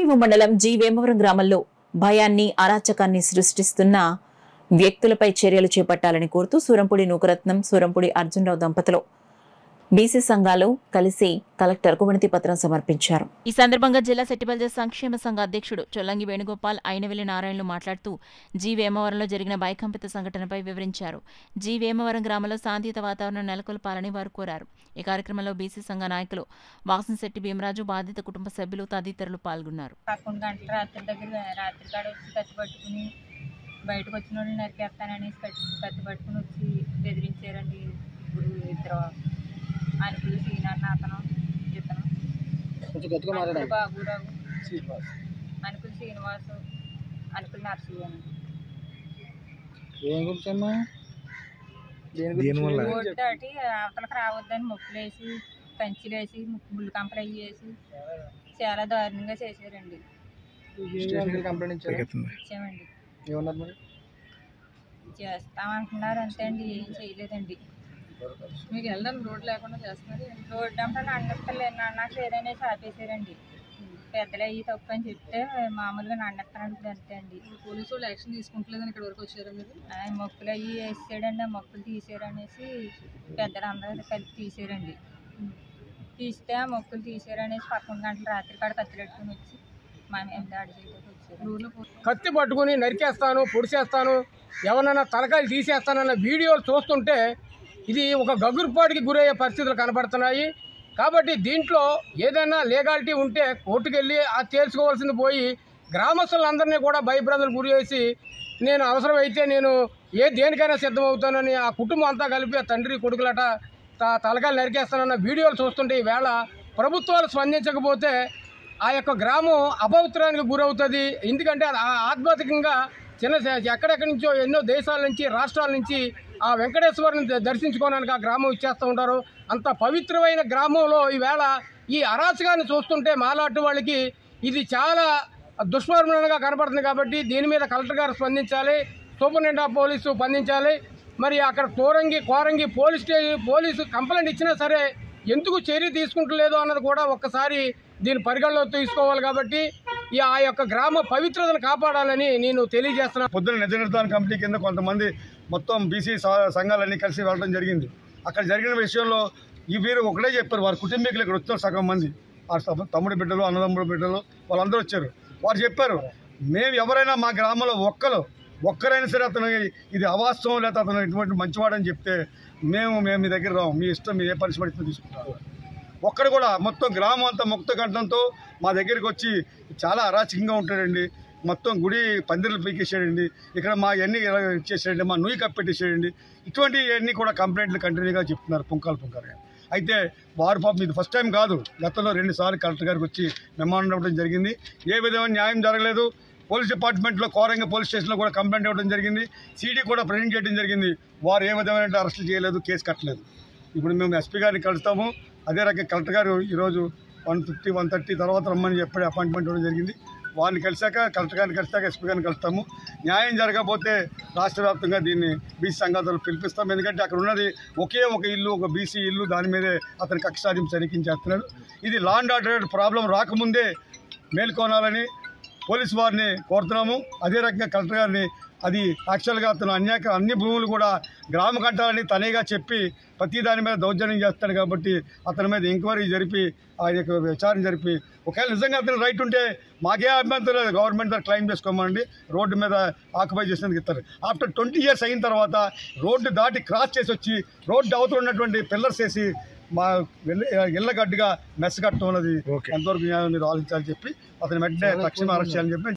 భీమిని మండలం జి వేమవరం గ్రామంలో భయాన్ని అరాచకాన్ని సృష్టిస్తున్న వ్యక్తులపై చర్యలు చేపట్టాలని కోరుతూ సూరంపూడి నూకరత్నం సూరంపూడి అర్జునరావు దంపతులు బీసీ సంఘాలు కలిసి కలెక్టర్కు వినతి పత్రం సమర్పించారు. ఈ సందర్భంగా జిల్లా సెట్టిబల్జ సంక్షేమ సంఘ అధ్యక్షుడు చొల్లంగి వేణుగోపాల్ అయినవెల్లి నారాయణలు మాట్లాడుతూ జి వేమవరంలో జరిగిన భయకంపిత సంఘటనపై వివరించారు. జి వేమవరం గ్రామంలో శాంతియుత వాతావరణం నెలకొల్పాలని వారు కోరారు. ఈ కార్యక్రమంలో బీసీ సంఘ నాయకులు వాసనశెట్టి భీమరాజు, బాధిత కుటుంబ సభ్యులు తదితరులు పాల్గొన్నారు. బయటకు వచ్చిన వాళ్ళు నరికేస్తాననేసి కత్తి పట్టుకుని వచ్చి బెదిరించారండి. ఇప్పుడు ఇద్దరు అనుకులు శ్రీనాథ్ అతను ఇతను బాబురావు, అనుకులు శ్రీనివాసు, అనుకులు నర్సయ్య ఓటు దాటి అవతలకు రావద్దని మొక్కులేసి కంచిలేసి ముళ్ళు కంపలు అయ్యేసి చాలా దారుణంగా చేశారండి. ఇచ్చామండి, చేస్తామంటున్నారు అంతే అండి, ఏం చేయలేదండి. మీకు వెళ్ళడానికి రోడ్డు లేకుండా చేస్తున్నారు. రోడ్డు అంటే నాన్నకు లేదనేసి ఆపేశారండి. పెద్దలు అయ్యి తప్పు అని చెప్తే మామూలుగా నాన్నెత్తాను అంతే అండి. పోలీసు వాళ్ళు యాక్షన్ తీసుకుంటలేదని ఇక్కడ వరకు వచ్చారు. మీరు మొక్కులు అయ్యి వేసాడండి, ఆ మొక్కులు తీసారనేసి పెద్దలు అందరూ కలిపి తీసారండి. తీస్తే ఆ మొక్కులు తీసారనేసి 11 గంటల రాత్రి కాడ కత్తిపెట్టుకుని వచ్చి మా మీద దాడి చేయడానికి వచ్చారు. కత్తి పట్టుకుని నరికేస్తాను, పొడిచేస్తాను, ఎవరన్నా తలకాయలు తీసేస్తానన్న వీడియోలు చూస్తుంటే ఇది ఒక గగురుపాటుకి గురయ్యే పరిస్థితులు కనబడుతున్నాయి. కాబట్టి దీంట్లో ఏదైనా లీగాలిటీ ఉంటే కోర్టుకెళ్ళి అది తేల్చుకోవాల్సింది పోయి గ్రామస్తులందరినీ కూడా భయభ్రాంతులకు గురి చేసి నేను అవసరమైతే నేను దేనికైనా సిద్ధమవుతానని ఆ కుటుంబం అంతా కలిపి ఆ తండ్రి కొడుకులట తలకాయలు నరికేస్తానన్న వీడియోలు చూస్తుంటే ఈవేళ ప్రభుత్వాలు స్పందించకపోతే ఆ యొక్క గ్రామం అపవిత్రానికి గురవుతుంది. ఎందుకంటే ఆధ్యాత్మికంగా ఎక్కడెక్కడి నుంచో ఎన్నో దేశాల నుంచి రాష్ట్రాల నుంచి ఆ వెంకటేశ్వరుని దర్శించుకోవడానికి ఆ గ్రామం ఇచ్చేస్తూ ఉంటారు. అంత పవిత్రమైన గ్రామంలో ఈవేళ ఈ అరాచకాన్ని చూస్తుంటే మాలాంటి వాళ్ళకి ఇది చాలా దుష్పరిణామంగా కనపడుతుంది. కాబట్టి దీని మీద కలెక్టర్ గారు స్పందించాలి, సూపరింటెండెంట్ ఆఫ్ పోలీసు స్పందించాలి. మరి అక్కడ కోరంగి పోలీసు కంప్లైంట్ ఇచ్చినా సరే ఎందుకు చర్య తీసుకుంటలేదు అన్నది కూడా ఒక్కసారి దీని పరిగణలో తీసుకోవాలి. కాబట్టి ఆ యొక్క గ్రామ పవిత్రతను కాపాడాలని నేను తెలియజేస్తున్నాను. పొద్దున నిజ నిర్ధారణ కమిటీ కింద కొంతమంది మొత్తం బీసీ సంఘాలన్నీ కలిసి వెళ్ళడం జరిగింది. అక్కడ జరిగిన విషయంలో ఈ వీరు ఒకటే చెప్పారు, వారి కుటుంబీకులు ఇక్కడ వచ్చారు సగం మంది, ఆ తమ్ముడి బిడ్డలు, అన్నదమ్ముడి బిడ్డలు వాళ్ళందరూ వచ్చారు. వారు చెప్పారు, మేము ఎవరైనా మా గ్రామంలో ఒక్కరైనా సరే అతను ఇది అవాస్తవం లేదా అతను ఇటువంటి మంచివాడని చెప్తే మేము మీ దగ్గర రాము, మీ ఇష్టం, మీరు ఏ పరిస్థితి తీసుకుంటారు. ఒక్కడు కూడా మొత్తం గ్రామం అంతా ముక్త కంఠంతో మా దగ్గరికి వచ్చి చాలా అరాచకంగా ఉంటాడండి, మొత్తం గుడి పందిర్లు పీకేసాడండి, ఇక్కడ మా అన్నీ ఇచ్చేసాడండి, మా నుయ్యి కప్పెట్టేసాడండి, ఇటువంటివన్నీ కూడా కంప్లైంట్లు కంటిన్యూగా చెప్తున్నారు పుంకాలుగా. అయితే వారు పాపం ఇది ఫస్ట్ టైం కాదు, గతంలో 2 సార్లు కలెక్టర్ గారికి వచ్చి మెమోరాండం ఇవ్వడం జరిగింది. ఏ విధమైన న్యాయం జరగలేదు. పోలీస్ డిపార్ట్మెంట్లో కోరంగ పోలీస్ స్టేషన్లో కూడా కంప్లైంట్ ఇవ్వడం జరిగింది. సీడీ కూడా ప్రెజెంట్ చేయడం జరిగింది. వారు ఏ విధమైన అరెస్టులు చేయలేదు, కేసు కట్టలేదు. ఇప్పుడు మేము ఎస్పీ గారిని కలుస్తాము. అదే రకంగా కలెక్టర్ గారు ఈరోజు 1:50, 1:30 తర్వాత రమ్మని చెప్పి అపాయింట్మెంట్ ఇవ్వడం జరిగింది. వారిని కలిసాక కలెక్టర్ గారిని కలిసాక ఎస్పీ గారిని కలుస్తాము. న్యాయం జరగకపోతే రాష్ట్ర వ్యాప్తంగా దీన్ని బీసీ సంఘాలు పిలిపిస్తాం. ఎందుకంటే అక్కడ ఉన్నది ఒకే ఒక ఇల్లు, ఒక బీసీ ఇల్లు, దాని మీదే అతను కక్ష సాధింపు తనిఖించేస్తున్నాడు. ఇది లా అండ్ ఆర్డర్ ప్రాబ్లం రాకముందే మేల్కొనాలని పోలీసు వారిని కోరుతున్నాము. అదే రకంగా కలెక్టర్ గారిని అది యాక్చువల్గా అతను అన్ని భూములు కూడా గ్రామ కట్టాలని తనేగా చెప్పి ప్రతి దాని మీద దౌర్జన్యం చేస్తాడు. కాబట్టి అతని మీద ఎంక్వైరీ జరిపి ఆ యొక్క విచారణ జరిపి ఒకవేళ నిజంగా అతను రైట్ ఉంటే మాకే అభ్యంతరం లేదు, గవర్నమెంట్ దగ్గర క్లెయిమ్ చేసుకోమండి, రోడ్డు మీద ఆక్యుపై చేసినందుకు ఇస్తారు. ఆఫ్టర్ 20 years అయిన తర్వాత రోడ్డు దాటి క్రాస్ చేసి వచ్చి రోడ్డు అవతల ఉన్నటువంటి పిల్లర్స్ వేసి మా ఇళ్ళ గడ్డిగా మెస్ కట్టడం అన్నది ఎంతవరకు న్యాయం మీద ఆలోచించాలని చెప్పి అతని వెంటనే తక్షణం అరెస్ట్ చేయాలని చెప్పి